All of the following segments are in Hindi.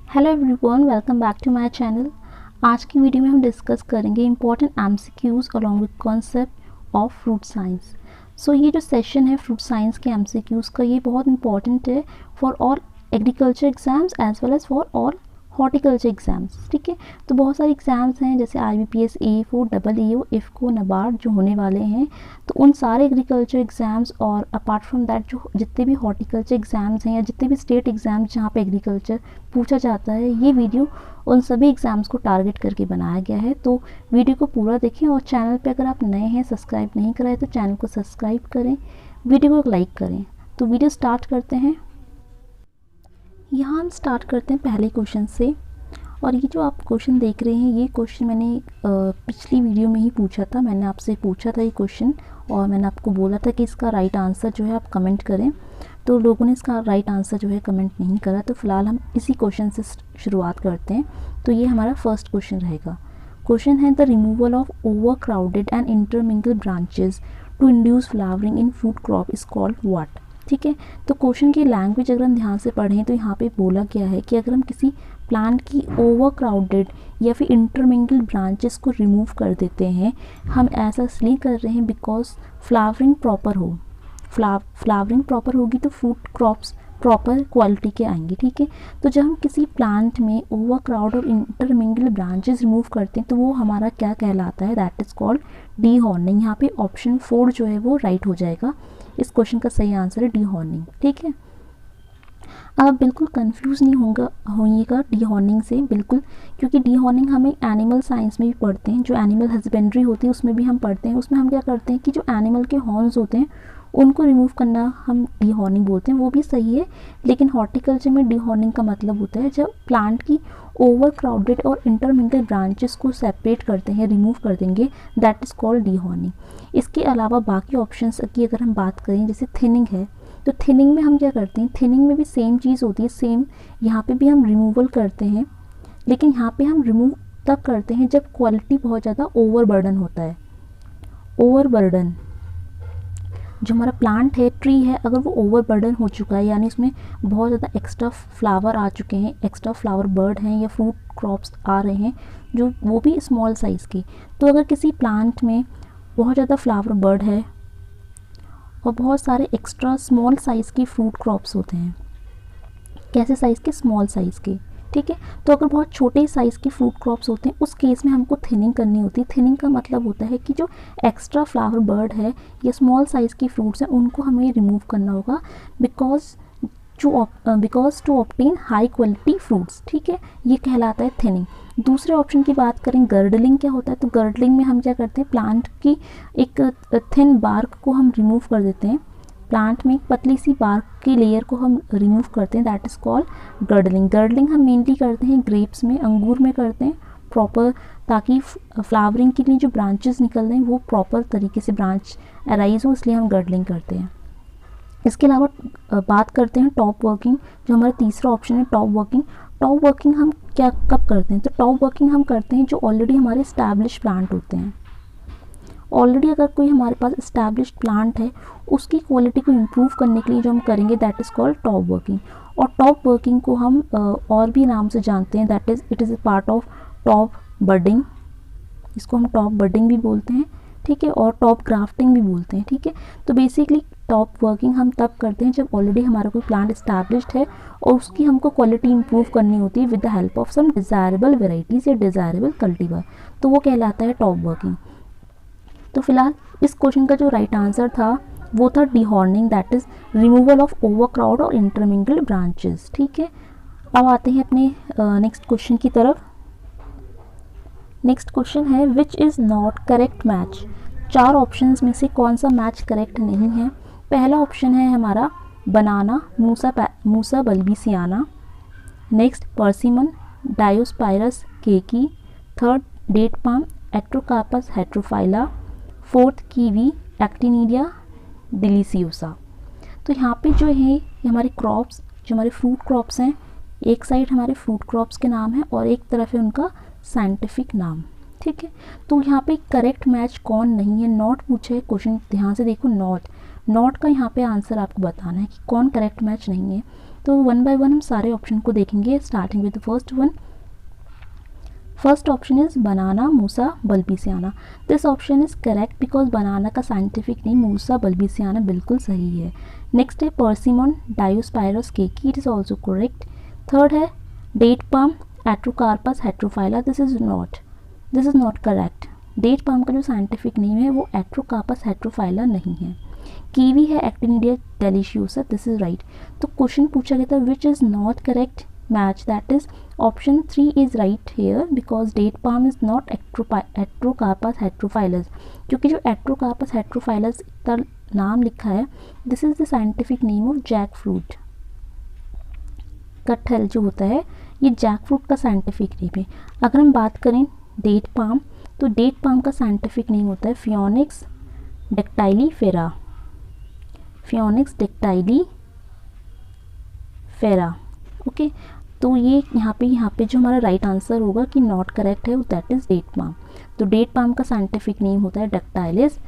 Hello everyone, welcome back to my channel. आज की वीडियो में हम डिस्कस करेंगे important MCQs along with concept of fruit science. So ये जो सेशन है फ्रूट साइंस के एमसीक्यूज़ का, ये बहुत इंपॉर्टेंट है for all agriculture exams as well as for all horticulture exams. ठीक है, तो बहुत सारे एग्जाम्स हैं जैसे IBPS, AE4, EEO, IFFCO, NABARD जो होने वाले हैं। तो उन सारे एग्रीकल्चर एग्जाम्स और अपार्ट फ्रॉम दैट जो जितने भी हॉर्टिकल्चर एग्जाम्स हैं या जितने भी स्टेट एग्जाम्स जहाँ पे एग्रीकल्चर पूछा जाता है, ये वीडियो उन सभी एग्जाम्स को टारगेट करके बनाया गया है। तो वीडियो को पूरा देखें और चैनल पे अगर आप नए हैं, सब्सक्राइब नहीं कराए तो चैनल को सब्सक्राइब करें, वीडियो को लाइक करें। तो वीडियो स्टार्ट करते हैं। यहाँ हम स्टार्ट करते हैं पहले क्वेश्चन से। और ये जो आप क्वेश्चन देख रहे हैं, ये क्वेश्चन मैंने पिछली वीडियो में ही पूछा था। मैंने आपसे पूछा था ये क्वेश्चन और मैंने आपको बोला था कि इसका राइट आंसर जो है आप कमेंट करें। तो लोगों ने इसका राइट आंसर जो है कमेंट नहीं करा, तो फिलहाल हम इसी क्वेश्चन से शुरुआत करते हैं। तो ये हमारा फर्स्ट क्वेश्चन रहेगा। क्वेश्चन है the removal of over crowded and intermingle branches to induce flowering in fruit crop is called what. ठीक है, तो क्वेश्चन की लैंग्वेज अगर हम ध्यान से पढ़ें तो यहाँ पे बोला गया है कि अगर हम किसी प्लांट की ओवर क्राउडेड या फिर इंटरमिंगल ब्रांचेस को रिमूव कर देते हैं, हम ऐसा इसलिए कर रहे हैं बिकॉज फ्लावरिंग प्रॉपर हो। फ्लावरिंग प्रॉपर होगी तो फ्रूट क्रॉप्स प्रॉपर क्वालिटी के आएंगे। ठीक है, तो जब हम किसी प्लांट में ओवर क्राउड और इंटरमिंगल ब्रांचेस रिमूव करते हैं तो वो हमारा क्या कहलाता है, that is called D horning. यहाँ पे ऑप्शन 4 जो है वो राइट हो जाएगा। इस क्वेश्चन का सही आंसर है डी हॉर्निंग। ठीक है, आप बिल्कुल कंफ्यूज नहीं होइएगा डी हॉर्निंग से, बिल्कुल, क्योंकि डी हॉर्निंग हमें एनिमल साइंस में भी पढ़ते हैं। जो एनिमल हस्बेंड्री होती है उसमें भी हम पढ़ते हैं। उसमें हम क्या करते हैं कि जो एनिमल के हॉर्न्स होते हैं उनको रिमूव करना हम डी हॉर्निंग बोलते हैं, वो भी सही है। लेकिन हॉर्टिकल्चर में डी हॉर्निंग का मतलब होता है जब प्लांट की ओवर क्राउडेड और इंटरमिंगल ब्रांचेस को सेपरेट करते हैं, रिमूव कर देंगे, that is called D horning. इसके अलावा बाकी ऑप्शंस की अगर हम बात करें, जैसे थिनिंग है, तो थिनिंग में हम क्या करते हैं, थिनिंग में भी सेम चीज़ होती है, सेम यहाँ पे भी हम रिमूवल करते हैं। लेकिन यहाँ पे हम रिमूव तब करते हैं जब क्वालिटी बहुत ज़्यादा ओवरबर्डन होता है। ओवरबर्डन, जो हमारा प्लांट है, ट्री है, अगर वो ओवरबर्डन हो चुका है, यानी उसमें बहुत ज़्यादा एक्स्ट्रा फ्लावर आ चुके हैं, एक्स्ट्रा फ्लावर बर्ड हैं या फ्रूट क्रॉप्स आ रहे हैं, जो वो भी स्मॉल साइज़ की। तो अगर किसी प्लांट में बहुत ज़्यादा फ्लावर बर्ड है और बहुत सारे एक्स्ट्रा स्मॉल साइज़ की फ्रूट क्रॉप्स होते हैं, कैसे साइज़ के, स्मॉल साइज़ के। ठीक है, तो अगर बहुत छोटे साइज़ के फ्रूट क्रॉप्स होते हैं उस केस में हमको थिनिंग करनी होती है। थिनिंग का मतलब होता है कि जो एक्स्ट्रा फ्लावर बर्ड है या स्मॉल साइज़ की फ्रूट्स हैं उनको हमें रिमूव करना होगा because to obtain high quality fruits. ठीक है, ये कहलाता है थिनिंग। दूसरे ऑप्शन की बात करें, गर्डलिंग क्या होता है, तो गर्डलिंग में हम क्या करते हैं, प्लांट की एक थिन बार्क को हम रिमूव कर देते हैं। प्लांट में एक पतली सी बार्क की लेयर को हम रिमूव करते हैं, that is called girdling. Girdling हम मेनली करते हैं ग्रेप्स में, अंगूर में करते हैं प्रॉपर, ताकि फ्लावरिंग के लिए जो ब्रांचेस निकल रहे हैं वो प्रॉपर तरीके से ब्रांच अराइज हो, इसलिए हम गर्डलिंग करते हैं। इसके अलावा बात करते हैं टॉप वर्किंग, जो हमारा तीसरा ऑप्शन है टॉप वर्किंग। टॉप वर्किंग हम क्या कब करते हैं, तो टॉप वर्किंग हम करते हैं जो ऑलरेडी हमारे इस्टेब्लिश प्लांट होते हैं। ऑलरेडी अगर कोई हमारे पास इस्टेब्लिश प्लांट है, उसकी क्वालिटी को इम्प्रूव करने के लिए जो हम करेंगे that is called top working. और टॉप वर्किंग को हम और भी नाम से जानते हैं, that is it is a part of top budding. इसको हम टॉप बडिंग भी बोलते हैं। ठीक है, और टॉप ग्राफ्टिंग भी बोलते हैं। ठीक है, तो बेसिकली टॉप वर्किंग हम तब करते हैं जब ऑलरेडी हमारा कोई प्लांट इस्टेब्लिश्ड है और उसकी हमको क्वालिटी इंप्रूव करनी होती है with the help of some desirable varieties या डिज़ायरेबल कल्टीवर, तो वो कहलाता है टॉप वर्किंग। तो फिलहाल इस क्वेश्चन का जो राइट आंसर था वो था D horning, that is removal of over crowd और इंटरमिंगल ब्रांचेस। ठीक है, अब आते हैं अपने नेक्स्ट क्वेश्चन की तरफ। नेक्स्ट क्वेश्चन है which is not correct match. 4 options में से कौन सा मैच करेक्ट नहीं है। पहला ऑप्शन है हमारा banana, Musa balbisiana. Next persimmon, Diospyros kaki. Third date palm, Artocarpus heterophylla. Fourth kiwi, Actinidia deliciosa. तो यहाँ पे जो है ये हमारे क्रॉप्स, जो हमारे फ्रूट क्रॉप्स हैं, एक साइड हमारे फ्रूट क्रॉप्स के नाम है और एक तरफ है उनका साइंटिफिक नाम। ठीक है, तो यहाँ पे करेक्ट मैच कौन नहीं है, नॉट पूछे है क्वेश्चन, ध्यान से देखो, नॉट का यहाँ पे आंसर आपको बताना है कि कौन करेक्ट मैच नहीं है। तो वन बाय वन हम सारे ऑप्शन को देखेंगे, starting with the first one. First option is banana Musa balbisiana. This option is correct because banana का साइंटिफिक नेम मूसा बल्बिसियाना बिल्कुल सही है. नेक्स्ट है persimmon Diospyros kaki, it is also correct. Third है date palm Artocarpus heterophylla, this is not correct. Date palm का जो साइंटिफिक नेम है वो एट्रोकार्पस हेट्रोफाइला नहीं है. कीवी है एक्टिनिडिया डेलिशियोसा, दिस इज राइट. तो क्वेश्चन पूछा गया था which is not correct match, that is option 3 is right here because date palm is not Atrocarpus heterophyllus. क्योंकि जो Atrocarpus heterophyllus का नाम लिखा है, this is the scientific name of jackfruit. कटहल जो होता है ये जैकफ्रूट का साइंटिफिक नेम है. अगर हम बात करें डेट पाम, तो डेट पाम का साइंटिफिक नेम होता है फियोनिक्स डेक्टाइलीफेरा. फियोनिक्स डेक्टाइलीफेरा. ओके, तो ये यहाँ पे जो हमारा राइट आंसर होगा कि नॉट करेक्ट है, दैट इज डेट पाम. तो डेट पाम का साइंटिफिक नेम होता है डेक्टाइलिस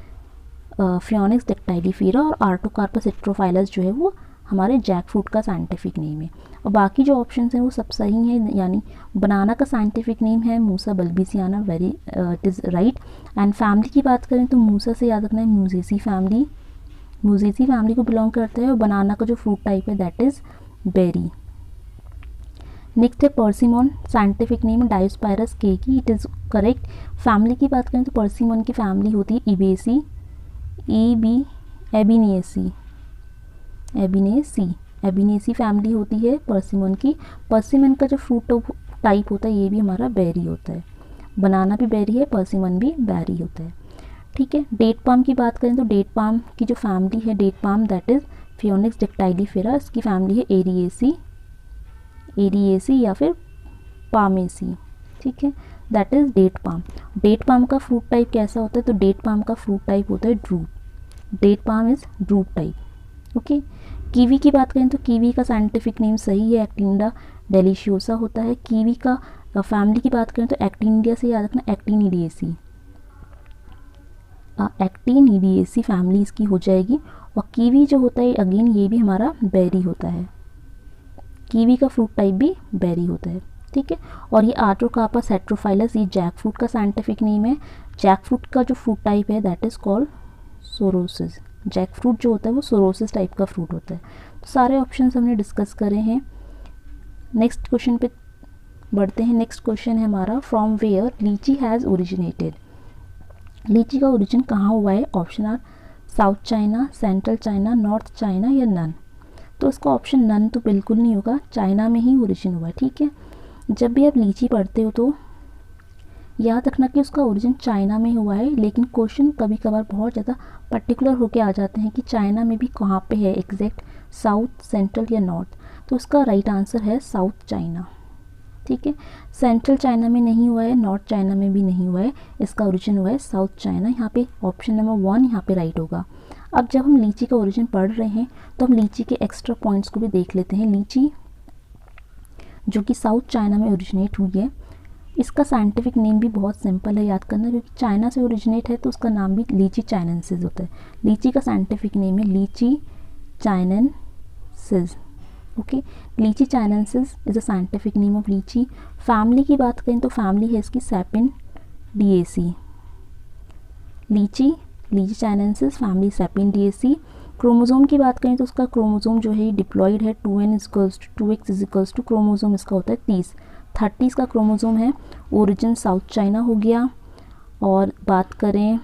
फियोनिक्स डेक्टाइलीफेरा, और आर्टोकार्पस हेट्रोफाइलस जो है वो हमारे जैकफ्रूट का साइंटिफिक नेम है. और बाकी जो ऑप्शंस हैं वो सब सही हैं, यानी बनाना का साइंटिफिक नेम है Musa balbisiana, very it is right. And family की बात करें तो मूसा से याद रखना है म्यूजेसी फैमिली को बिलोंग करता है. और बनाना का जो फ्रूट टाइप है दैट इज़ बेरी. नेक्स्ट है persimmon, scientific name Diospyros kaki, it is correct. Family की बात करें तो पर्सिमन की फैमिली होती है एबिनेसी फैमिली होती है पर्सिमन की. पर्सिमन का जो फ्रूट टाइप होता है ये भी हमारा बेरी होता है. बनाना भी बेरी है, पर्सिमन भी बेरी होता है. ठीक है. डेट पाम की बात करें तो डेट पाम की जो फैमिली है date palm that is Phoenix dactylifera, इसकी फैमिली है एरिएसी या फिर पामेसी. ठीक है, that is date palm. Date palm का फ्रूट टाइप कैसा होता है, तो डेट पाम का फ्रूट टाइप होता है drupe. Date palm is drupe type. Okay. Kiwi की बात करें तो कीवी का साइंटिफिक नेम सही है एक्टिनिडा डेलिशियोसा होता है. कीवी का फैमिली की बात करें तो एक्टिनिडिया से याद रखना एक्टिनिडिएसी फैमिली इसकी हो जाएगी. और कीवी जो होता है अगेन ये भी हमारा बेरी होता है. कीवी का फ्रूट टाइप भी बेरी होता है. ठीक है. और ये आर्टोकार्पस हेट्रोफाइलस ये जैकफ्रूट का साइंटिफिक नेम है. जैकफ्रूट का जो फ्रूट टाइप है that is called sorosis. Jackfruit जो होता है वो सोरोसिस टाइप का फ्रूट होता है. तो सारे ऑप्शंस हमने डिस्कस करे हैं. नेक्स्ट क्वेश्चन पे बढ़ते हैं. नेक्स्ट क्वेश्चन है हमारा from where litchi has originated. Litchi का ओरिजिन कहाँ हुआ है. Option are South China, Central China, North China या नन. तो इसका ऑप्शन नन तो बिल्कुल नहीं होगा, चाइना में ही ओरिजिन हुआ है. ठीक है. जब भी आप लीची पढ़ते हो तो याद रखना कि उसका ओरिजिन चाइना में हुआ है, लेकिन क्वेश्चन कभी कभार बहुत ज़्यादा पर्टिकुलर होके आ जाते हैं कि चाइना में भी कहाँ पे है एग्जैक्ट, साउथ, सेंट्रल या नॉर्थ. तो इसका राइट आंसर है साउथ चाइना. ठीक है. सेंट्रल चाइना में नहीं हुआ है, नॉर्थ चाइना में भी नहीं हुआ है, इसका ओरिजिन हुआ है साउथ चाइना. यहाँ पे ऑप्शन नंबर 1 यहाँ पे राइट होगा. अब जब हम लीची का ओरिजिन पढ़ रहे हैं तो हम लीची के एक्स्ट्रा पॉइंट्स को भी देख लेते हैं. लीची जो कि साउथ चाइना में ओरिजिनेट हुई है, इसका साइंटिफिक नेम भी बहुत सिंपल है याद करना, क्योंकि चाइना से ओरिजिनेट है तो उसका नाम भी लीची चाइनेंसिस होता है. लीची का साइंटिफिक नेम है Litchi chinensis. Okay. Litchi chinensis is a scientific name of litchi. Family की बात करें तो फैमिली है इसकी सेपिनडिएसी. लीची चाइनेंसिस फैमिली सेपिनडिएसी. क्रोमोसोम की बात करें तो उसका क्रोमोसोम जो है डिप्लॉयड है. 2n=2x क्रोमोसोम इसका होता है 30 का क्रोमोसोम है. ओरिजिन साउथ चाइना हो गया. और बात करें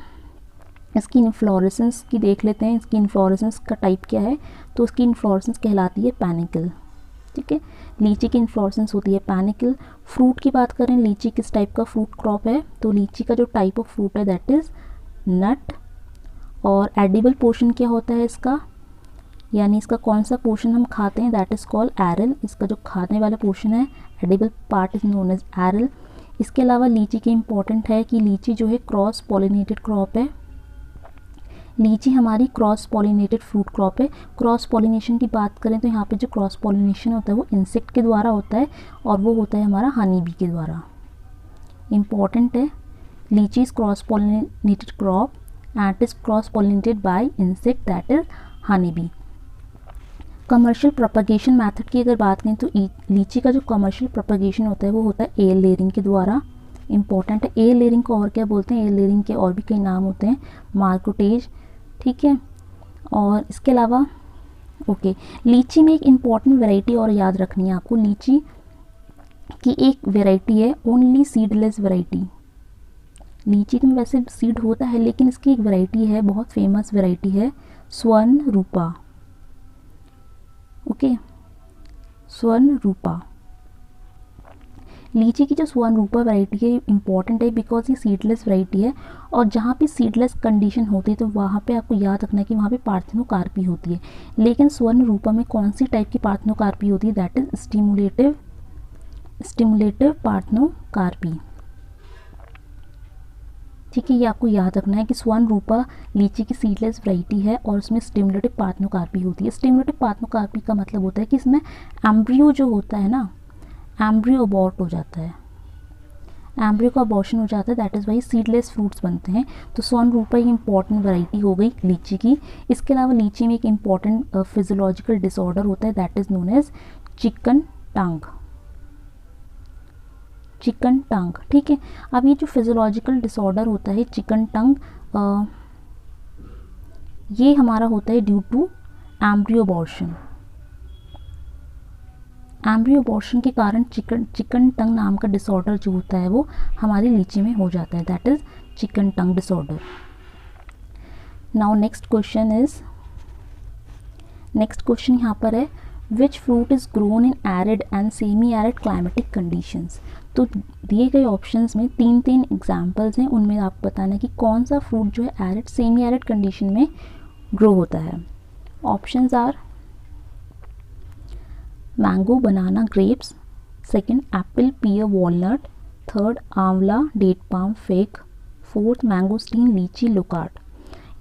इसकी इन्फ्लोरेसेंस की देख लेते हैं. इसकी इन्फ्लोरेसेंस का टाइप क्या है, तो उसकी इन्फ्लोरेसेंस कहलाती है पैनिकल. ठीक है. लीची की इन्फ्लोरेसेंस होती है पैनिकल. फ्रूट की बात करें लीची किस टाइप का फ्रूट क्रॉप है, तो लीची का जो टाइप ऑफ फ्रूट है दैट इज़ नट. और एडिबल पोर्शन क्या होता है इसका, यानी इसका कौन सा पोर्शन हम खाते हैं दैट इज़ कॉल्ड एरल. इसका जो खाने वाला पोर्शन है edible part is known as aril. इसके अलावा लीची के इम्पॉर्टेंट है कि लीची जो है क्रॉस पॉलिनेटेड क्रॉप है. लीची हमारी क्रॉस पॉलिनेटेड फ्रूट क्रॉप है. क्रॉस पॉलिनेशन की बात करें तो यहाँ पे जो क्रॉस पॉलिनेशन होता है वो इंसेक्ट के द्वारा होता है, और वो होता है हमारा हनी बी के द्वारा. इम्पॉर्टेंट है, लीची is cross pollinated crop and is cross pollinated by insect that is honeybee. Commercial propagation method की अगर बात करें तो लीची का जो कमर्शियल प्रोपगेशन होता है वो होता है एयर लेयरिंग के द्वारा। इंपॉर्टेंट है। एयर लेयरिंग को और क्या बोलते हैं, एयर लेयरिंग के और भी कई नाम होते हैं, मार्कोटेज, ठीक है। और इसके अलावा ओके, लीची में एक इम्पॉर्टेंट वैरायटी और याद रखनी है आपको, लीची की एक वैरायटी है ओनली सीडलेस वैरायटी। लीची में वैसे सीड होता है लेकिन इसकी एक वैरायटी है, बहुत फेमस वैरायटी है, स्वर्ण रूपा। ओके, स्वर्ण रूपा। लीची की जो स्वर्ण रूपा वैरायटी है इंपॉर्टेंट है बिकॉज ये सीडलेस वैरायटी है, और जहाँ पे सीडलेस कंडीशन होती है तो वहाँ पे आपको याद रखना है कि वहाँ पे पार्थेनोकार्पी होती है। लेकिन स्वर्ण रूपा में कौन सी टाइप की पार्थेनोकार्पी होती है, दैट इज स्टिमुलेटिव पार्थेनोकार्पी। ठीक है, ये आपको याद रखना है कि स्वर्ण रूपा लीची की सीडलेस वैरायटी है और उसमें स्टिमुलेटिव पार्थेनोकार्पी होती है। स्टिमुलेटिव पार्थेनोकार्पी का मतलब होता है कि इसमें एम्ब्रियो जो होता है ना, एम्ब्रियो अबॉर्ट हो जाता है, एम्ब्रियो का अबॉर्शन हो जाता है, that is why seedless fruits बनते हैं। तो स्वर्ण रूपा एक इंपॉर्टेंट वैरायटी हो गई लीची की। इसके अलावा लीची में एक इंपॉर्टेंट फिजियोलॉजिकल डिसऑर्डर होता है, that is known as chicken tongue. Chicken tongue, ठीक है। अब ये जो फिजियोलॉजिकल डिसऑर्डर होता है चिकन टंग, ये हमारा होता है due to embryo abortion. Embryo abortion के कारण चिकन टंग नाम का डिसऑर्डर जो होता है वो हमारी लीची में हो जाता है, that is chicken tongue disorder. Now next question यहाँ पर है, which fruit is grown in arid and semi arid climatic conditions. तो दिए गए ऑप्शंस में तीन एग्जाम्पल्स हैं, उनमें आपको बताना है कि कौन सा फ्रूट जो है एरिड सेमी एरिड कंडीशन में ग्रो होता है। Options are mango, banana, grapes, second apple, pear, walnut, third amla, date palm, fig, fourth mangosteen, litchi, loquat.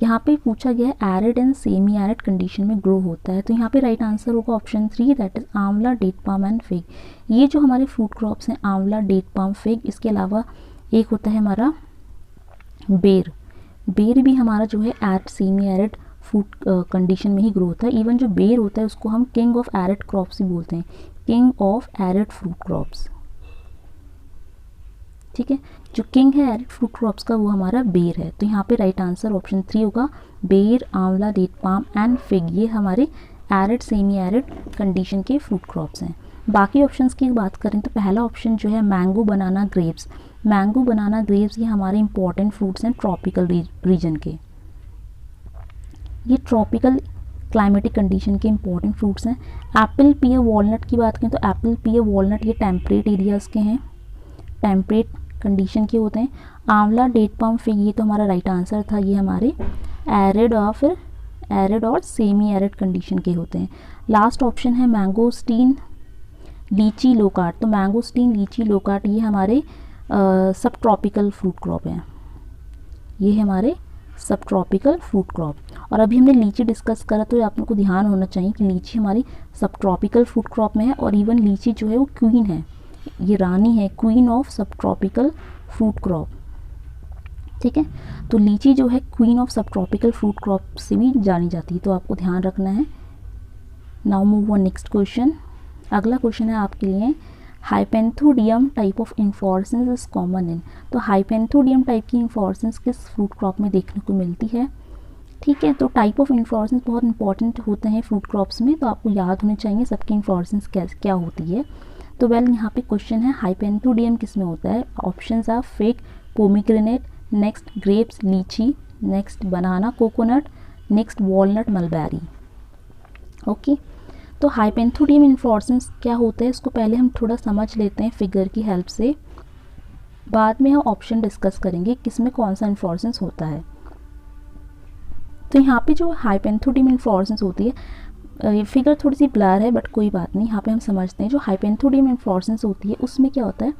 यहाँ पे पूछा गया है arid and semi arid condition में ग्रो होता है, तो यहाँ पे राइट आंसर होगा option 3, that is amla, date palm and fig. ये जो हमारे फ्रूट क्रॉप्स हैं आंवला, डेट पाम, फिग, इसके अलावा एक होता है हमारा बेर। बेर भी हमारा जो है arid semi arid fruit condition में ही ग्रो होता है। इवन जो बेर होता है उसको हम किंग ऑफ एरिड क्रॉप्स ही बोलते हैं, king of arid fruit crops. ठीक है, जो किंग है एरिड फ्रूट क्रॉप्स का वो हमारा बेर है। तो यहाँ पे राइट आंसर ऑप्शन 3 होगा, बेर, आंवला, डेट पाम एंड फिग, ये हमारे एरिड सेमी एरिड कंडीशन के फ्रूट क्रॉप्स हैं। बाकी ऑप्शंस की बात करें तो पहला ऑप्शन जो है mango, banana, grapes. Mango, banana, grapes ये हमारे इंपॉर्टेंट फ्रूट्स हैं ट्रॉपिकल रीजन के, ये ट्रॉपिकल क्लाइमेटिक कंडीशन के इंपॉर्टेंट फ्रूट्स हैं। एप्पल, पियर, वॉलनट की बात करें तो एप्पल, पियर, वॉलनट ये टेम्परेट एरियाज़ के हैं, टेम्परेट कंडीशन के होते हैं। आंवला, डेट पाम, फिग ये तो हमारा राइट आंसर था, ये हमारे एरिड और सेमी एरिड कंडीशन के होते हैं। लास्ट ऑप्शन है मैंगोस्टीन, लीची, लोकार्ड। तो मैंगोस्टीन, लीची, लोकार्ड ये हमारे सब ट्रॉपिकल फ्रूट क्रॉप हैं, ये हमारे सब ट्रॉपिकल फ्रूट क्रॉप। और अभी हमने लीची डिस्कस करा तो आप लोग को ध्यान होना चाहिए कि लीची हमारी सब ट्रॉपिकल फ्रूट क्रॉप में है, और इवन लीची जो है वो क्वीन है, ये रानी है, क्वीन ऑफ सब ट्रॉपिकल फ्रूट क्रॉप। ठीक है, तो लीची जो है क्वीन ऑफ सब ट्रॉपिकल फ्रूट क्रॉप से भी जानी जाती है, तो आपको ध्यान रखना है। Now move on next question. अगला क्वेश्चन है आपके लिए, hypanthodium type of inflorescence is common in. तो हाइपेंथोडियम टाइप की इन्फ्लोरेसेंस किस फ्रूट क्रॉप में देखने को मिलती है। ठीक है, तो टाइप ऑफ इन्फ्लोरेसेंस बहुत इंपॉर्टेंट होते हैं फ्रूट क्रॉप्स में, तो आपको याद होने चाहिए सबकी इन्फ्लोरेसेंस क्या होती है। तो वेल यहाँ पे क्वेश्चन है हाइपेंथोडियम किस में होता है। Options are fig, pomegranate, next grapes, litchi, next banana, coconut, next walnut, mulberry. Okay, तो हाइपेंथोडियम इन्फ्लोरेसेंस क्या होता है इसको पहले हम थोड़ा समझ लेते हैं फिगर की हेल्प से, बाद में हम ऑप्शन डिस्कस करेंगे किस में कौन सा इन्फ्लोरेसेंस होता है। तो यहाँ पे जो हाइपेंथोडियम इन्फ्लोरेसेंस होती है, फिगर थोड़ी सी ब्लर है बट कोई बात नहीं, यहाँ पे हम समझते हैं। जो हाइपेंथोडियम इन्फ्लोरेसेंस होती है उसमें क्या होता है,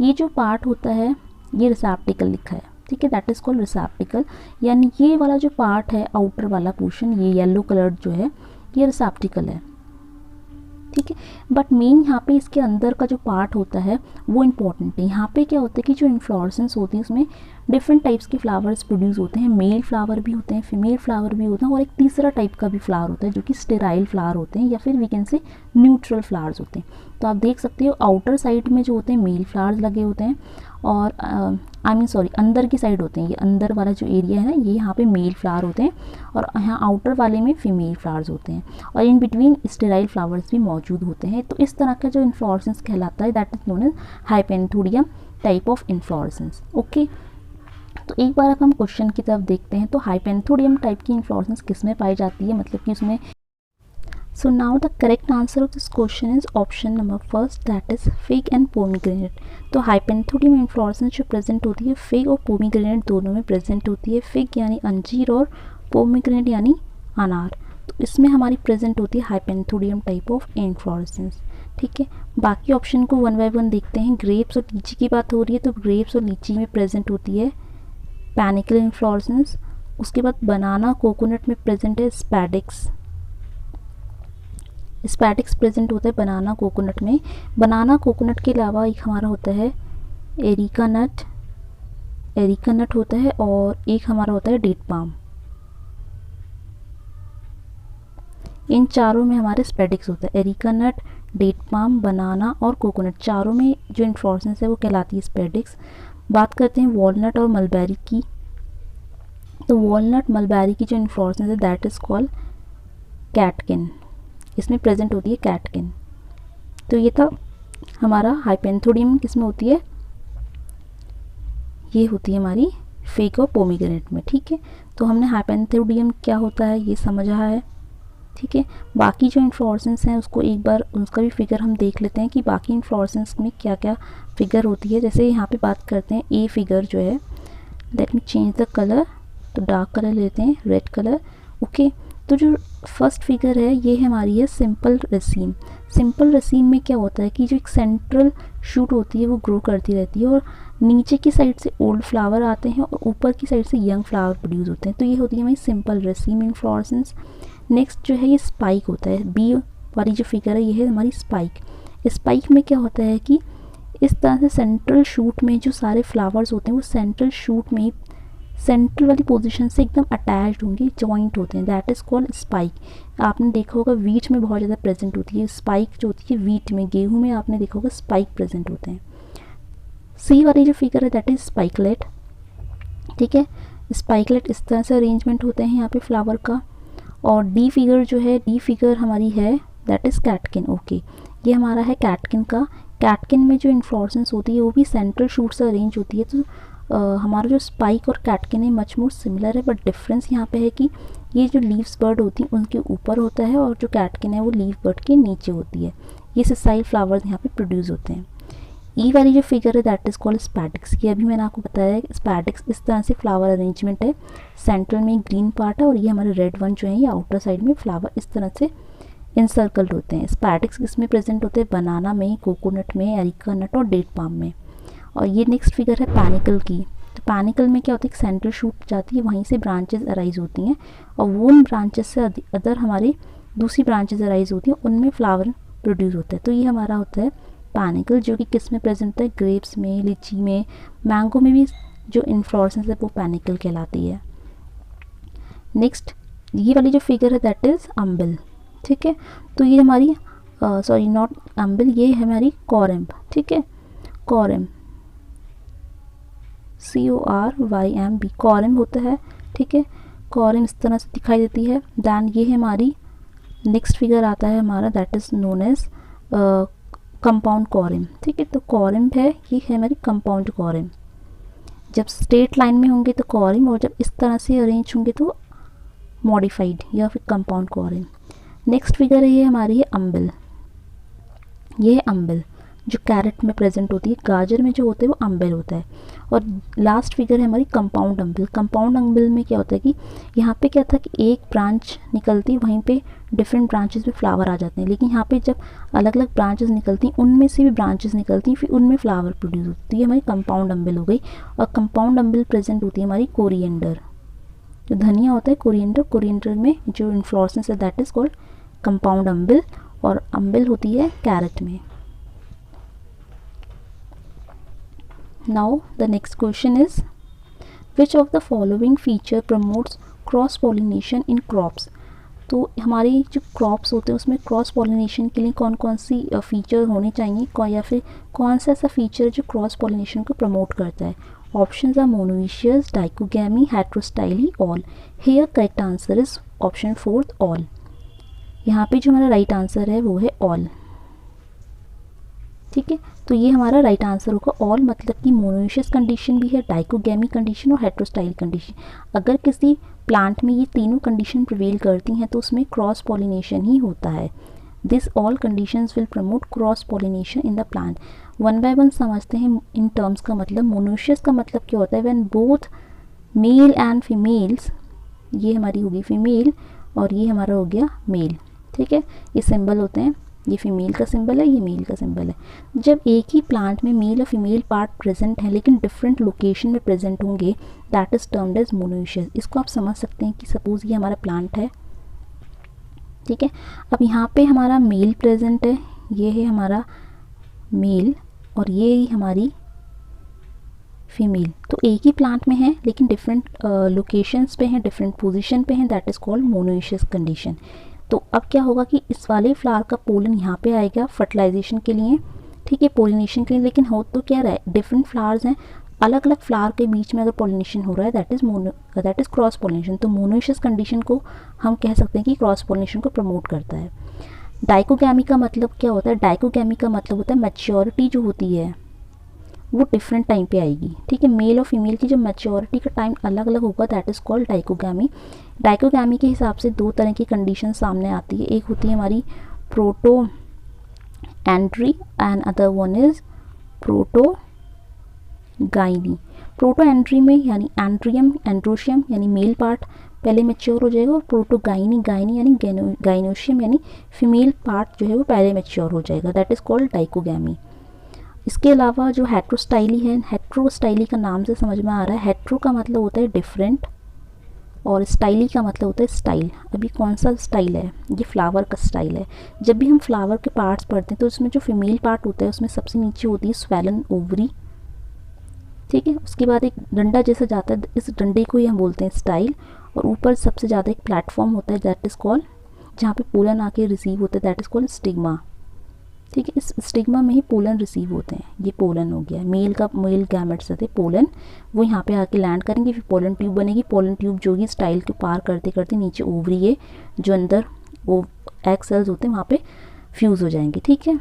ये जो पार्ट होता है ये रिसेप्टिकल लिखा है, ठीक है, दैट इज कॉल्ड रिसेप्टिकल, यानी ये वाला जो पार्ट है आउटर वाला पोर्शन, ये येलो कलर जो है ये रिसेप्टिकल है। ठीक है। बट मेन यहाँ पे इसके अंदर का जो पार्ट होता है वो इम्पॉर्टेंट है। यहाँ पे क्या होता है कि जो इन्फ्लोरेसेंस होती है उसमें डिफरेंट टाइप्स के फ्लावर्स प्रोड्यूस होते हैं। मेल फ्लावर भी होते हैं, फीमेल फ्लावर भी होते हैं, और एक तीसरा टाइप का भी फ्लावर होता है जो कि स्टेराइल फ्लावर होते हैं, या फिर we can say neutral flowers होते हैं। तो आप देख सकते हो आउटर साइड में जो होते हैं मेल फ्लावर्स लगे होते हैं, और अंदर की साइड होते हैं, ये अंदर वाला जो एरिया है ना, ये यहाँ पे मेल फ्लावर होते हैं, और यहाँ आउटर वाले में फीमेल फ्लावर्स होते हैं, और इन बिटवीन स्टेराइल फ्लावर्स भी मौजूद होते हैं। तो इस तरह का जो इन्फ्लोरेसेंस कहलाता है that is known as hypanthodium type of inflorescence. Okay, तो एक बार अब हम क्वेश्चन की तरफ देखते हैं। तो हाइपेंथोडियम टाइप की इन्फ्लोरेसेंस किस में पाई जाती है, मतलब कि उसमें So now the correct answer of this question is option number first, that is fig and pomegranate। तो हाइपेंथोडियम इन्फ्लोरेसेंस जो प्रेजेंट होती है फिग और पोमीग्रेनेट दोनों में प्रेजेंट होती है। फिग यानी अंजीर और पोमीग्रेनेट यानी अनार, तो इसमें हमारी प्रेजेंट होती है हाइपेंथोडियम टाइप ऑफ इन्फ्लोरेसेंस। ठीक है, बाकी ऑप्शन को वन बाय वन देखते हैं। ग्रेप्स और लीची की बात हो रही है, तो ग्रेप्स और लीची में प्रेजेंट होती है पैनिकल इन्फ्लोरेसेंस। उसके बाद बनाना कोकोनट में प्रेजेंट है स्पैडिक्स। स्पैडिक्स प्रेजेंट होता है बनाना कोकोनट में। बनाना कोकोनट के अलावा एक हमारा होता है एरिका नट होता है, और एक हमारा होता है डेट पाम। इन चारों में हमारे स्पैडिक्स होता है। एरिका नट, डेट पाम, बनाना और कोकोनट, चारों में जो इन्फ्लोरेसेंस है वो कहलाती है स्पैडिक्स। बात करते हैं वॉलनट और मलबेरी की। तो वॉलनट मलबेरी की जो इन्फ्लोरेसेंस है दैट इज कॉल्ड कैटकिन। इसमें प्रेजेंट होती है कैटकिन। तो ये था हमारा हाइपेंथोडियम, किसमें होती है, ये होती है हमारी फिग और पोमीग्रेनेट में। ठीक है, तो हमने हाइपेंथोडियम क्या होता है ये समझा है। ठीक है, बाकी जो इन्फ्लोरेसेंस हैं उसको एक बार उसका भी फिगर हम देख लेते हैं कि बाकी इन्फ्लोरेसेंस में क्या क्या फिगर होती है। जैसे यहाँ पे बात करते हैं ए फिगर जो है, let me change the colour, तो डार्क कलर लेते हैं, रेड कलर। ओके, तो जो फर्स्ट फिगर है ये हमारी है सिंपल रसीम। सिंपल रसीम में क्या होता है कि जो एक सेंट्रल शूट होती है वो ग्रो करती रहती है, और नीचे की साइड से ओल्ड फ्लावर आते हैं और ऊपर की साइड से यंग फ्लावर प्रोड्यूस होते हैं। तो ये होती है हमारी सिंपल रसीम इन्फ्लोरेसेंस। नेक्स्ट जो है ये स्पाइक होता है। बी वाली जो फिगर है ये है हमारी स्पाइक। स्पाइक में क्या होता है कि इस तरह से सेंट्रल शूट में जो सारे फ्लावर्स होते हैं वो सेंट्रल शूट में सेंट्रल वाली पोजीशन से एकदम अटैच्ड होंगे, जॉइंट होते हैं, दैट इज़ कॉल्ड स्पाइक। आपने देखा होगा वीट में बहुत ज़्यादा प्रेजेंट होती है स्पाइक जो होती है वीट में, गेहूं में आपने देखा होगा स्पाइक प्रेजेंट होते हैं। सी वाली जो फिगर है दैट इज़ स्पाइकलेट। ठीक है, स्पाइकलेट इस तरह से अरेंजमेंट होते हैं यहाँ पे फ्लावर का। और डी फिगर जो है, डी फिगर हमारी है दैट इज़ कैटकिन। ओके, ये हमारा है कैटकिन का। कैटकिन में जो इन्फ्लोरेसेंस होती है वो भी सेंट्रल शूट से अरेंज होती है। तो हमारा जो स्पाइक और कैटकिन है मच मोर सिमिलर है, बट डिफरेंस यहाँ पे है कि ये जो लीव्स बर्ड होती हैं उनके ऊपर होता है, और जो कैटकिन है वो लीव बर्ड के नीचे होती है। ये सिसाइल फ्लावर्स यहाँ पे प्रोड्यूस होते हैं। ई वाली जो फिगर है दैट इज़ कॉल्ड स्पैडिक्स। ये अभी मैंने आपको बताया है स्पैडिक्स इस तरह से फ्लावर अरेंजमेंट है, सेंट्रल में ग्रीन पार्ट है, और ये हमारे रेड वन जो है ये आउटर साइड में फ्लावर इस तरह से इंसर्कल्ड होते हैं। स्पैडिक्स किसमें प्रेजेंट होते हैं, बनाना में, कोकोनट में, एरिका नट और डेट पाम में। और ये नेक्स्ट फिगर है पैनिकल की। तो पैनिकल में क्या होता है, एक सेंट्रल शूट जाती है, वहीं से ब्रांचेस अराइज होती हैं, और वो उन ब्रांचेस से अदर हमारी दूसरी ब्रांचेस अराइज होती हैं, उनमें फ्लावर प्रोड्यूस होता है। तो ये हमारा होता है पैनिकल, जो कि किस में प्रेजेंट होता है, ग्रेप्स में, लीची में, मैंगो में भी जो इन्फ्लोरेसेंस है वो पैनिकल कहलाती है। नेक्स्ट ये वाली जो फिगर है दैट इज़ अम्बिल। ठीक है, तो ये हमारी सॉरी नॉट अम्बिल, ये है हमारी कॉरम्ब। ठीक है, कॉरम्ब, CORYMB, कॉरम्ब होता है। ठीक है, कॉरम्ब इस तरह से दिखाई देती है। दैन ये है हमारी नेक्स्ट फिगर आता है हमारा that is known as compound corymb. ठीक है, तो कॉरम्ब है, ये है हमारी कंपाउंड कॉरम्ब। जब स्ट्रेट लाइन में होंगे तो कॉरम्ब, और जब इस तरह से अरेंज होंगे तो मॉडिफाइड या फिर कंपाउंड कॉरम्ब। नेक्स्ट फिगर है ये हमारी है अम्बिल। ये है अम्बिल जो कैरेट में प्रेजेंट होती है, गाजर में जो होता है वो अम्बिल होता है। और लास्ट फिगर है हमारी कंपाउंड अम्बिल। कंपाउंड अम्बिल में क्या होता है कि यहाँ पे क्या था कि एक ब्रांच निकलती है, वहीं पे डिफरेंट ब्रांचेस में फ्लावर आ जाते हैं, लेकिन यहाँ पे जब अलग अलग ब्रांचेस निकलती हैं उनमें से भी ब्रांचेस निकलती हैं, फिर उनमें फ्लावर प्रोड्यूस होती है, हमारी कंपाउंड अम्बिल हो गई। और कंपाउंड अम्बिल प्रेजेंट होती है हमारी कोरिएंडर, जो धनिया होता है कोरिएंडर, कोरिएंडर में जो इन्फ्लोरेसेंस है दैट इज़ कॉल्ड कंपाउंड अम्बिल। और अम्बिल होती है कैरेट में। Now the next question is which of the following feature promotes cross pollination in crops. तो हमारी जो क्रॉप्स होते हैं उसमें क्रॉस पॉलिनेशन के लिए कौन कौन सी फीचर होने चाहिए, या फिर कौन सा ऐसा फीचर जो क्रॉस पॉलिनेशन को प्रमोट करता है। Options are monoecious, dichogamy, heterostyly, all. Here correct answer is option 4 all. यहाँ पे जो हमारा राइट आंसर है वो है ऑल। ठीक है, तो ये हमारा राइट आंसर होगा ऑल, मतलब कि मोनोइशियस कंडीशन भी है, डाइकोगैमी कंडीशन और हेट्रोस्टाइल कंडीशन। अगर किसी प्लांट में ये तीनों कंडीशन प्रिवेल करती हैं तो उसमें क्रॉस पॉलिनेशन ही होता है। This all conditions will promote cross pollination in the plant. One by one समझते हैं इन टर्म्स का मतलब। मोनोइशियस का मतलब क्या होता है, when both male and females, ये हमारी होगी फीमेल और ये हमारा हो गया मेल। ठीक है, ये सिंबल होते हैं, ये फीमेल का सिंबल है, ये मेल का सिंबल है। जब एक ही प्लांट में मेल और फीमेल पार्ट प्रेजेंट है लेकिन डिफरेंट लोकेशन में प्रेजेंट होंगे, that is termed as monoecious. इसको आप समझ सकते हैं कि सपोज ये हमारा प्लांट है, ठीक है, अब यहाँ पे हमारा मेल प्रेजेंट है, ये है हमारा मेल और ये ही हमारी फीमेल। तो एक ही प्लांट में है लेकिन डिफरेंट लोकेशंस पे हैं, डिफरेंट पोजीशन पे हैं, that is called monoecious condition. तो अब क्या होगा कि इस वाले फ्लावर का पोलन यहाँ पे आएगा फर्टिलाइजेशन के लिए, ठीक है, पोलिनेशन के लिए। लेकिन हो तो क्या रहा है, डिफरेंट फ्लावर्स हैं, अलग अलग फ्लावर के बीच में अगर पोलिनेशन हो रहा है दैट इज़ क्रॉस पोलिनेशन। तो मोनोइशियस कंडीशन को हम कह सकते हैं कि क्रॉस पोलिनेशन को प्रमोट करता है। डाइकोगैमी का मतलब क्या होता है, डाइकोगैमी का मतलब होता है मैच्योरिटी जो होती है वो डिफरेंट टाइम पे आएगी। ठीक है, मेल और फीमेल की जो मैच्योरिटी का टाइम अलग अलग होगा, that is called dichogamy. Dichogamy के हिसाब से दो तरह की कंडीशन सामने आती है, एक होती है हमारी protandry and other one is protogyny. Protandry में यानी एंड्रियम एंड्रोशियम यानी मेल पार्ट पहले मैच्योर हो जाएगा, और प्रोटोगाइनी गाइनी यानी गाइनोशियम यानी फीमेल पार्ट जो है वो पहले मैच्योर हो जाएगा, दैट इज़ कॉल्ड डाइकोगैमी। इसके अलावा जो हेट्रोस्टाइली है, हेट्रोस्टाइली का नाम से समझ में आ रहा है, हेट्रो का मतलब होता है डिफरेंट और स्टाइली का मतलब होता है स्टाइल। अभी कौन सा स्टाइल है, ये फ्लावर का स्टाइल है। जब भी हम फ्लावर के पार्ट्स पढ़ते हैं तो उसमें जो फीमेल पार्ट होता है उसमें सबसे नीचे होती है स्वेलन ओवरी, ठीक है, उसके बाद एक डंडा जैसा जाता है, इस डंडे को ही हम बोलते हैं स्टाइल, और ऊपर सबसे ज़्यादा एक प्लेटफॉर्म होता है दैट इज़ कॉल्ड, जहाँ पे पोलन आके रिसीव होता है, दैट इज़ कॉल्ड स्टिग्मा। ठीक है, इस स्टिग्मा में ही पोलन रिसीव होते हैं। ये पोलन हो गया, मेल गैमेट्स थे पोलन, वो यहाँ पे आके लैंड करेंगे, फिर पोलन ट्यूब बनेगी। पोलन ट्यूब जो कि स्टाइल के पार करते करते नीचे ओवरी है जो अंदर वो एग सेल्स होते हैं वहाँ पे फ्यूज़ हो जाएंगे। ठीक है,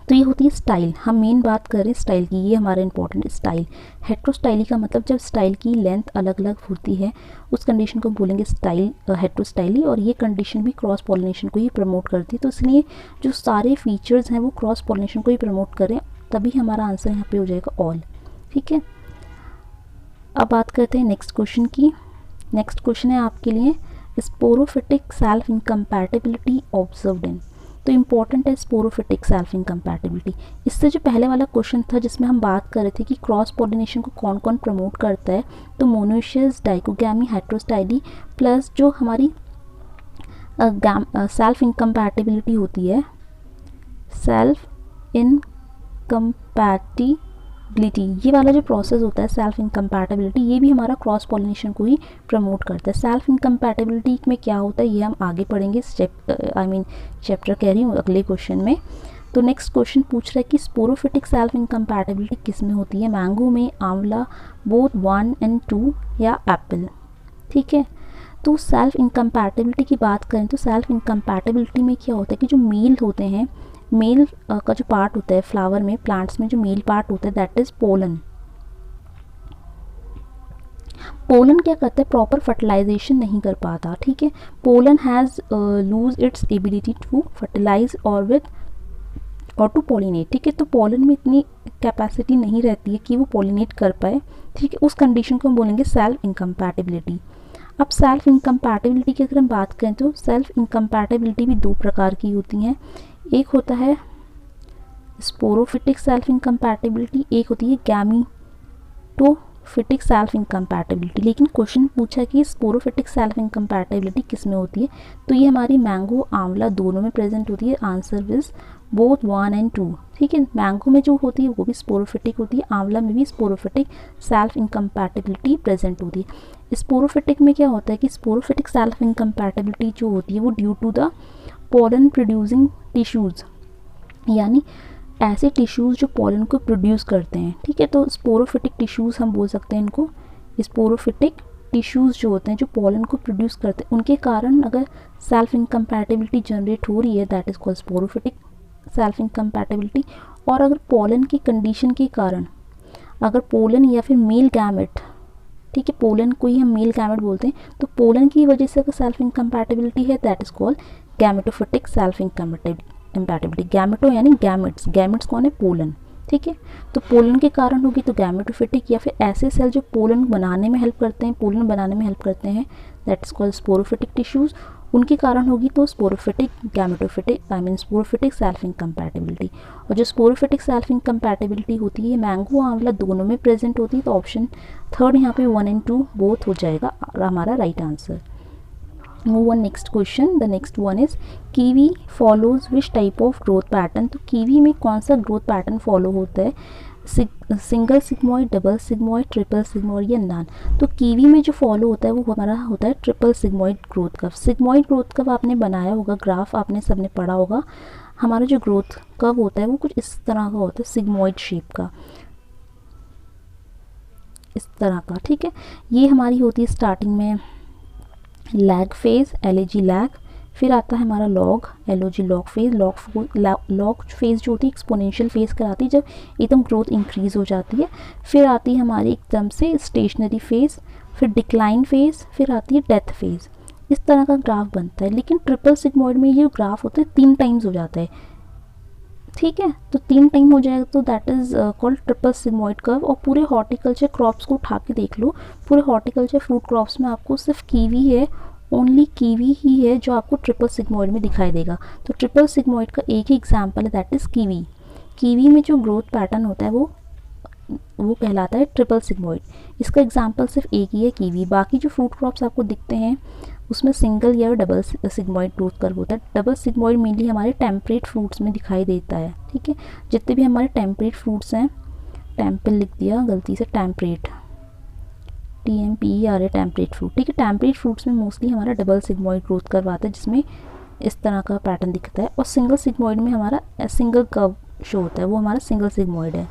तो ये होती है स्टाइल। हम मेन बात कर रहे हैं स्टाइल की, ये हमारा इंपॉर्टेंट स्टाइल। हेट्रोस्टाइली का मतलब जब स्टाइल की लेंथ अलग अलग होती है उस कंडीशन को बोलेंगे स्टाइल हेट्रोस्टाइली, और ये कंडीशन भी क्रॉस पॉलिनेशन को ही प्रमोट करती है। तो इसलिए जो सारे फीचर्स हैं वो क्रॉस पॉलिनेशन को ही प्रमोट करें, तभी हमारा आंसर यहाँ पे हो जाएगा ऑल। ठीक है, अब बात करते हैं नेक्स्ट क्वेश्चन की। नेक्स्ट क्वेश्चन है आपके लिए sporophytic self incompatibility observed in. तो इम्पॉर्टेंट है स्पोरोफिटिक सेल्फ इनकम्पैटिबिलिटी। इससे जो पहले वाला क्वेश्चन था जिसमें हम बात कर रहे थे कि क्रॉस पॉलिनेशन को कौन कौन प्रमोट करता है, तो मोनोइशियस, डाइकोगैमी, हेट्रोस्टाइली, प्लस जो हमारी सेल्फ इनकम्पैटिबिलिटी होती है, सेल्फ इनकम्पैटिबिलिटी, ये वाला जो प्रोसेस होता है सेल्फ इनकम्पैटिबिलिटी, ये भी हमारा क्रॉस पॉलिनेशन को ही प्रमोट करता है। सेल्फ इनकम्पैटिबिलिटी में क्या होता है ये हम आगे पढ़ेंगे, चैप्टर कह रही हूँ अगले क्वेश्चन में। तो नेक्स्ट क्वेश्चन पूछ रहा है कि स्पोरोफिटिक सेल्फ इनकम्पैटिबिलिटी किस में होती है, मैंगो में, आंवला, बोथ 1 and 2 या एप्पल। ठीक है, तो सेल्फ इनकम्पैटिबिलिटी की बात करें तो सेल्फ इनकम्पैटिबिलिटी में क्या होता है कि जो मेल होते हैं, मेल का जो पार्ट होता है फ्लावर में, प्लांट्स में जो मेल पार्ट होता है दैट इज पोलन। पोलन क्या करता है, प्रॉपर फर्टिलाइजेशन नहीं कर पाता। ठीक है, pollen has lose its ability to fertilize और विद और टू पॉलिनेट। ठीक है, तो पोलन में इतनी कैपेसिटी नहीं रहती है कि वो पॉलिनेट कर पाए। ठीक है, उस कंडीशन को हम बोलेंगे सेल्फ इनकम्पैटिबिलिटी। अब सेल्फ इनकम्पैटिबिलिटी की अगर हम बात करें तो सेल्फ इनकम्पैटिबिलिटी भी दो प्रकार की होती हैं। एक होता है स्पोरोफिटिक सेल्फ इनकम्पैटिबिलिटी, एक होती है गैमीटोफिटिक स्पोरोफिटिक सेल्फ इनकम्पैटिबिलिटी, लेकिन क्वेश्चन पूछा कि स्पोरोफिटिक सेल्फ इनकम्पैटिबिलिटी किस में होती है, तो ये हमारी मैंगो आंवला दोनों में प्रेजेंट होती है। Answer is both 1 and 2। ठीक है, मैंगो में जो होती है वो भी स्पोरोफिटिक होती है, आंवला में भी स्पोरोफिटिक सेल्फ इनकम्पैटिबिलिटी प्रेजेंट होती है। स्पोरोफिटिक में क्या होता है कि स्पोरोफिटिक सेल्फ इनकम्पैटिबिलिटी जो होती है वो due to the pollen producing tissues, यानी ऐसे टिश्यूज़ जो पोलन को प्रोड्यूस करते हैं। ठीक है, तो स्पोरोफिटिक टिश्यूज़ हम बोल सकते हैं इनको। स्पोरोफिटिक टिश्यूज़ जो होते हैं जो पोलन को प्रोड्यूस करते हैं, उनके कारण अगर सेल्फ इनकम्पैटिबिलिटी जनरेट हो रही है, that is called sporophytic self incompatibility. और अगर पोलन की कंडीशन के कारण अगर पोलन या फिर मेल गैमेट, ठीक है, पोलन को ही हम मेल गैमेट बोलते हैं, तो पोलन की वजह से अगर सेल्फ इनकम्पैटिबिलिटी है, that is called gametophytic self incompatibility. Gameto यानी गैमेट्स, गैमेट्स कौन है? पोलन। ठीक है, तो पोलन के कारण होगी तो गैमेटोफिटिक, या फिर ऐसे सेल जो पोलन बनाने में हेल्प करते हैं, पोलन बनाने में हेल्प करते हैं, that is called sporophytic tissues, उनके कारण होगी तो sporophytic gametophytic, I mean sporophytic self incompatibility. और जो स्पोरोफिटिक सेल्फ इनकम्पैटिबिलिटी होती है मैंगो आंवला दोनों में प्रेजेंट होती है, तो ऑप्शन थर्ड यहाँ पे 1 एंड 2 बोथ हो जाएगा हमारा right answer. Move on next question. The next one is kiwi follows which type of growth pattern। तो कीवी में कौन सा ग्रोथ पैटर्न फॉलो होता है? Single sigmoid, double sigmoid, triple sigmoid या नॉन। तो कीवी में जो फॉलो होता है वो हमारा होता है triple sigmoid growth curve. Sigmoid growth curve आपने बनाया होगा, ग्राफ आपने सबने पढ़ा होगा। हमारा जो ग्रोथ कर्व होता है वो कुछ इस तरह का होता है, सिग्मॉइड शेप का, इस तरह का। ठीक है, ये हमारी होती है स्टार्टिंग में लैग फेज, LAG लैग, फिर आता है हमारा log, LOG log phase. Log phase जो होती है एक्सपोनेंशियल फेज कराती है जब एकदम ग्रोथ इंक्रीज हो जाती है। फिर आती है हमारी एकदम से स्टेशनरी फेज, फिर डिक्लाइन फेज, फिर आती है डेथ फेज। इस तरह का ग्राफ बनता है। लेकिन ट्रिपल सिग्मॉइड में ये ग्राफ होता है 3 टाइम्स हो जाता है। ठीक है, तो 3 टाइम हो जाएगा तो that is called triple sigmoid curve. और पूरे हॉर्टिकल्चर क्रॉप्स को उठा के देख लो, पूरे हॉर्टिकल्चर फ्रूट क्रॉप्स में आपको सिर्फ कीवी है, ओनली कीवी ही है जो आपको ट्रिपल सिग्मॉइड में दिखाई देगा। तो ट्रिपल सिग्मॉइड का एक ही एग्जाम्पल है, दैट इज़ कीवी। कीवी में जो ग्रोथ पैटर्न होता है वो कहलाता है ट्रिपल सिग्मॉइड। इसका एग्जाम्पल सिर्फ एक ही है, कीवी। बाकी जो फ्रूट क्रॉप्स आपको दिखते हैं उसमें सिंगल या डबल सिग्मॉइड ग्रोथ कर्व होता है। डबल सिग्मॉइड मेनली हमारे टेम्परेट फ्रूट्स में दिखाई देता है। ठीक है, जितने भी हमारे टेम्परेट फ्रूट्स हैं, टेम्पल लिख दिया गलती से, टेम्परेट, TMPERA टेम्परेट फ्रूट। ठीक है, टेम्परेट फ्रूट्स में मोस्टली हमारा डबल सिग्मॉइड ग्रोथ कर्व आता है जिसमें इस तरह का पैटर्न दिखता है। और सिंगल सिग्मॉइड में हमारा सिंगल कर्व शो होता है, वो हमारा सिंगल सिग्मॉइड है।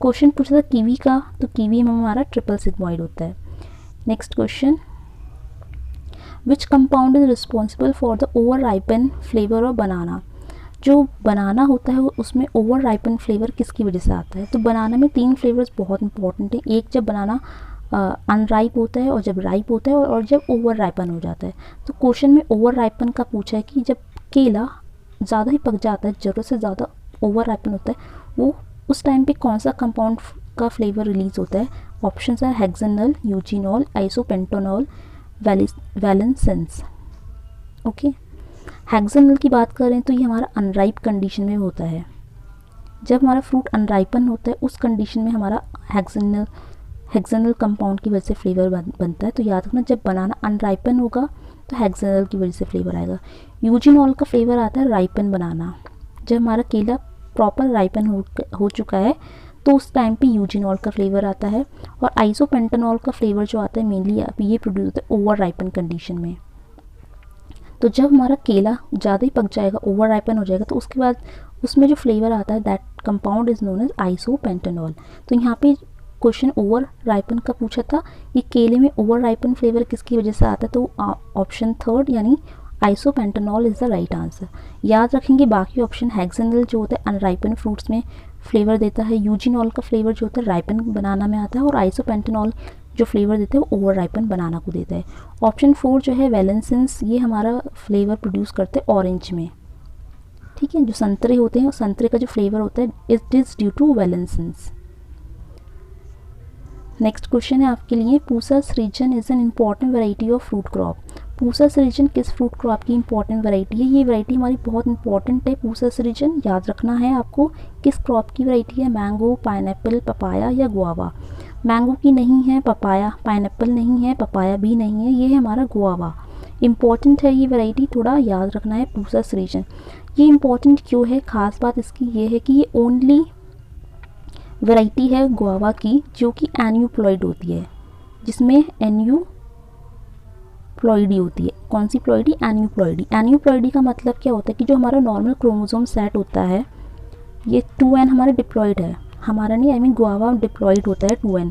क्वेश्चन पूछा था कीवी का, तो कीवी में हमारा ट्रिपल सिग्मॉइड होता है। Next question, which compound is responsible for the over ripen flavour of बनाना। जो बनाना होता है उसमें ओवर राइपन फ्लेवर किसकी वजह से आता है? तो बनाना में 3 फ्लेवर्स बहुत इंपॉर्टेंट है। एक जब बनाना अनराइप होता है, और जब राइप होता है, और जब ओवर राइपन हो जाता है। तो क्वेश्चन में ओवर राइपन का पूछा है कि जब केला ज़्यादा ही पक जाता है, ज़रूरत से ज़्यादा ओवर राइपन होता है, वो उस टाइम पे कौन सा कंपाउंड का फ्लेवर रिलीज होता है? ऑप्शंस है हेक्सेनल, यूजीनॉल, आइसोपेंटोनॉल, वैलेंसेंस। ओके, हेक्सेनल की बात करें तो ये हमारा अनराइप कंडीशन में होता है। जब हमारा फ्रूट अनराइपन होता है उस कंडीशन में हमारा हेक्सेनल कंपाउंड की वजह से फ्लेवर बनता है। तो याद रखना, जब बनाना अनराइपन होगा तो हेक्सेनल की वजह से फ्लेवर आएगा। यूजीनॉल का फ्लेवर आता है राइपन बनाना। जब हमारा केला प्रॉपर राइपन हो चुका है तो उस टाइम पे यूजीनॉल का फ्लेवर आता है। और आइसोपेंटोनॉल का फ्लेवर जो आता है मेनली ये प्रोड्यूस होता है ओवर राइपन कंडीशन में। तो जब हमारा केला ज़्यादा ही पक जाएगा, ओवर राइपन हो जाएगा, तो उसके बाद उसमें जो फ्लेवर आता है that compound is known as isopentanol. तो यहाँ पे क्वेश्चन ओवर राइपन का पूछा था कि केले में ओवर राइपन फ्लेवर किसकी वजह से आता है, तो ऑप्शन थर्ड यानी आइसोपेंटोनॉल इज़ द राइट आंसर। याद रखेंगे बाकी ऑप्शन, हेक्सेनल जो होता है अनराइपन फ्रूट्स में फ्लेवर देता है, यूजीनॉल का फ्लेवर जो होता है राइपन बनाना में आता है, और आइसोपेंटोनॉल जो फ्लेवर देते हैं वो ओवर राइपन बनाना को देता है। ऑप्शन 4 जो है वैलेंसेंस, ये हमारा फ्लेवर प्रोड्यूस करते हैं ऑरेंज में। ठीक है, जो संतरे होते हैं, संतरे का जो फ्लेवर होता है it is due to valencene. Next question है आपके लिए, Pusa Sarijan is an important variety of fruit crop. Pusa Sarijan किस फ्रूट क्रॉप की इंपॉर्टेंट वैरायटी है? ये वैरायटी हमारी बहुत इंपॉर्टेंट है। पूसा सरीजन याद रखना है आपको, किस क्रॉप की वैरायटी है? मैंगो, पाइनएप्पल, पपाया या गुआवा। मैंगो की नहीं है पपाया, पाइनएप्पल नहीं है, पपाया भी नहीं है, ये है हमारा गुआवा। इम्पॉर्टेंट है ये वैरायटी, थोड़ा याद रखना है पूसस रीजन। ये इम्पॉर्टेंट क्यों है, ख़ास बात इसकी ये है कि ये ओनली वैरायटी है गुआवा की जो कि एन्यूप्लॉइड होती है, जिसमें एन्यूप्लॉइडी होती है। कौन सी प्लॉइडी, एन्यूप्लॉइडी। एन्यूप्लॉइडी का मतलब क्या होता है कि जो हमारा नॉर्मल क्रोमोसोम सेट होता है, ये 2n हमारा डिप्लॉइड है, हमारा नहीं, आई मीन गुआवा डिप्लॉइड होता है 2n।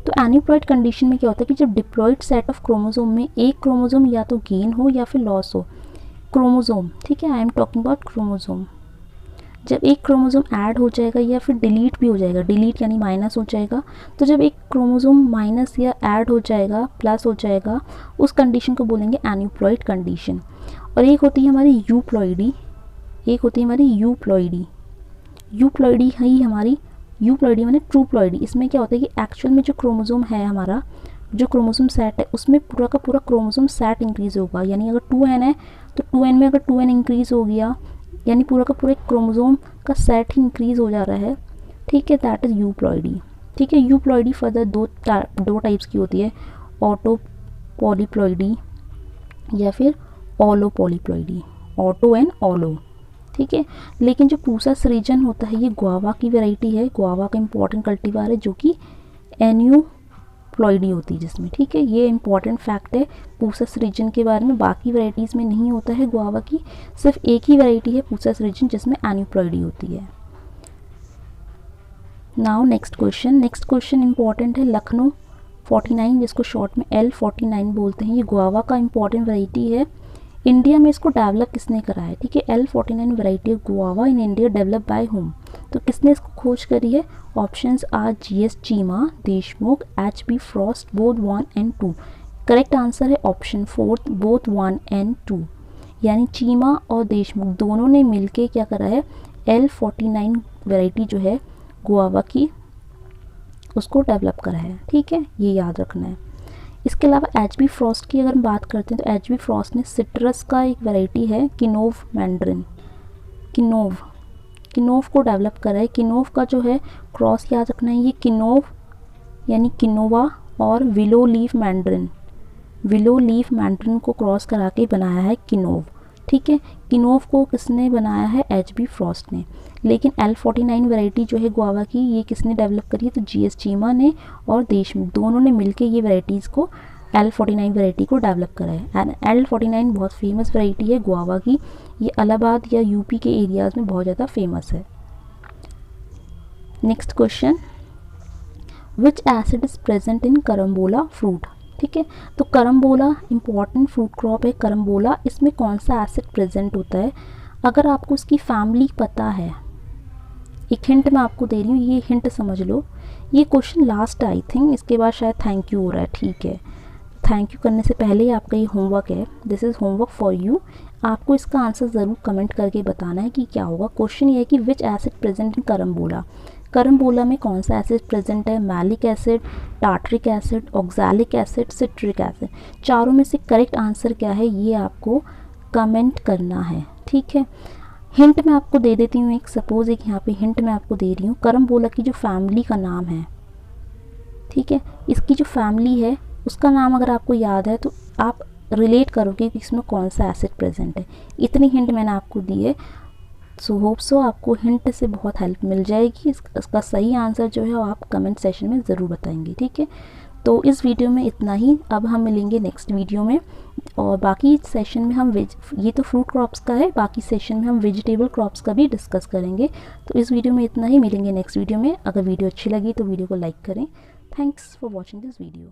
तो एन्यूप्लॉइड कंडीशन में क्या होता है कि जब डिप्लॉइड सेट ऑफ क्रोमोसोम में एक क्रोमोसोम या तो गेन हो या फिर लॉस हो, क्रोमोसोम, ठीक है, I am talking about chromosome, जब एक क्रोमोसोम ऐड हो जाएगा या फिर डिलीट भी हो जाएगा, डिलीट यानी माइनस हो जाएगा, तो जब एक क्रोमोसोम माइनस या ऐड हो जाएगा, प्लस हो जाएगा, उस कंडीशन को बोलेंगे एन्यूप्लॉइड कंडीशन। और एक होती है हमारी यूप्लॉइडी, एक होती है हमारी यूप्लॉइडी। यूप्लॉइडी ही हमारी, यूप्लॉइडी माने ट्रूप्लॉइडी। इसमें क्या होता है कि एक्चुअल में जो क्रोमोसोम है हमारा, जो क्रोमोसोम सेट है, उसमें पूरा का पूरा क्रोमोसोम सेट इंक्रीज होगा। यानी अगर 2n है तो 2n में अगर 2n इंक्रीज हो गया, यानी पूरा का पूरा क्रोमोसोम का सेट ही इंक्रीज हो जा रहा है, ठीक है, दैट इज़ यूप्लॉइडी। ठीक है, यूप्लॉइडी फर्दर दो टाइप्स की होती है, ऑटो पॉलीप्लॉइडी या फिर alloy polyploidy, auto and alloy, ठीक है। लेकिन जो पूसस रीजन होता है ये गुआवा की वैरायटी है, गुआवा का इंपॉर्टेंट कल्टीवार है जो कि एन्यूप्लॉइडी होती है जिसमें, ठीक है। ये इंपॉर्टेंट फैक्ट है पूसस रीजन के बारे में, बाकी वैरायटीज़ में नहीं होता है गुआवा की, सिर्फ एक ही वैरायटी है पूसस रीजन जिसमें एन्यूप्लॉइडी होती है। नाउ नेक्स्ट क्वेश्चन इंपॉर्टेंट है, लखनऊ 49 जिसको शॉर्ट में L49 बोलते हैं, ये गुआवा का इंपॉर्टेंट वैरायटी है। इंडिया में इसको डेवलप किसने करा है, ठीक है, L49 variety guava in India develop by whom, तो किसने इसको खोज करी है। Options are GS Cheema, Deshmukh, HB Frost, both 1 and 2। Correct answer है ऑप्शन 4, बोथ 1 and 2, यानी चीमा और देशमुख दोनों ने मिलके क्या करा है, L49 वैरायटी जो है गुआवा की उसको डेवलप करा है, ठीक है, ये याद रखना है। इसके अलावा HB फ्रॉस्ट की अगर हम बात करते हैं तो HB फ्रॉस्ट ने सिट्रस का एक वैरायटी है किनोव मैंड्रिन, किनोव को डेवलप करा है। किनोव का जो है क्रॉस याद रखना है, ये किनोव यानी किनोवा और विलो लीफ मैंड्रिन को क्रॉस करा के बनाया है किनोव, ठीक है। किनोव को किसने बनाया है, HB फ्रॉस्ट ने। लेकिन L49 वैरायटी जो है गुआवा की, ये किसने डेवलप करी है, तो GS चीमा ने और देशमुख दोनों ने मिलके ये वैरायटीज़ को, L49 वैरायटी को डेवलप करा है। एंड L49 बहुत फेमस वैरायटी है गुआवा की, ये इलाहाबाद या यूपी के एरियाज़ में बहुत ज़्यादा फेमस है। Next question, which acid is present in carambola fruit, ठीक है, तो करम्बोला इंपॉर्टेंट फ्रूट क्रॉप है करम्बोला, इसमें कौन सा एसिड प्रेजेंट होता है। अगर आपको इसकी फैमिली पता है, एक हिंट मैं आपको दे रही हूँ, ये हिंट समझ लो। ये क्वेश्चन लास्ट आई थिंक, इसके बाद शायद थैंक यू हो रहा है, ठीक है। थैंक यू करने से पहले ही आपका ये होमवर्क है, this is homework for you. आपको इसका आंसर ज़रूर कमेंट करके बताना है कि क्या होगा। क्वेश्चन ये है कि विच acid present in carambola, carambola में कौन सा एसिड प्रेजेंट है, malic acid, tartaric acid, oxalic acid, citric acid. चारों में से करेक्ट आंसर क्या है ये आपको कमेंट करना है, ठीक है। हिंट मैं आपको दे देती हूँ, एक सपोज एक यहाँ पे हिंट मैं आपको दे रही हूँ, करम्बोला की जो फैमिली का नाम है, ठीक है, इसकी जो फैमिली है उसका नाम अगर आपको याद है तो आप रिलेट करोगे कि इसमें कौन सा एसिड प्रेजेंट है। इतनी हिंट मैंने आपको दी है, सो होप सो आपको हिंट से बहुत हेल्प मिल जाएगी। इसका सही आंसर जो है वो आप कमेंट सेशन में ज़रूर बताएंगे, ठीक है। तो इस वीडियो में इतना ही, अब हम मिलेंगे नेक्स्ट वीडियो में, और बाकी सेशन में हम ये तो फ्रूट क्रॉप्स का है, बाकी सेशन में हम वेजिटेबल क्रॉप्स का भी डिस्कस करेंगे। तो इस वीडियो में इतना ही, मिलेंगे नेक्स्ट वीडियो में। अगर वीडियो अच्छी लगी तो वीडियो को लाइक करें। Thanks for watching this video.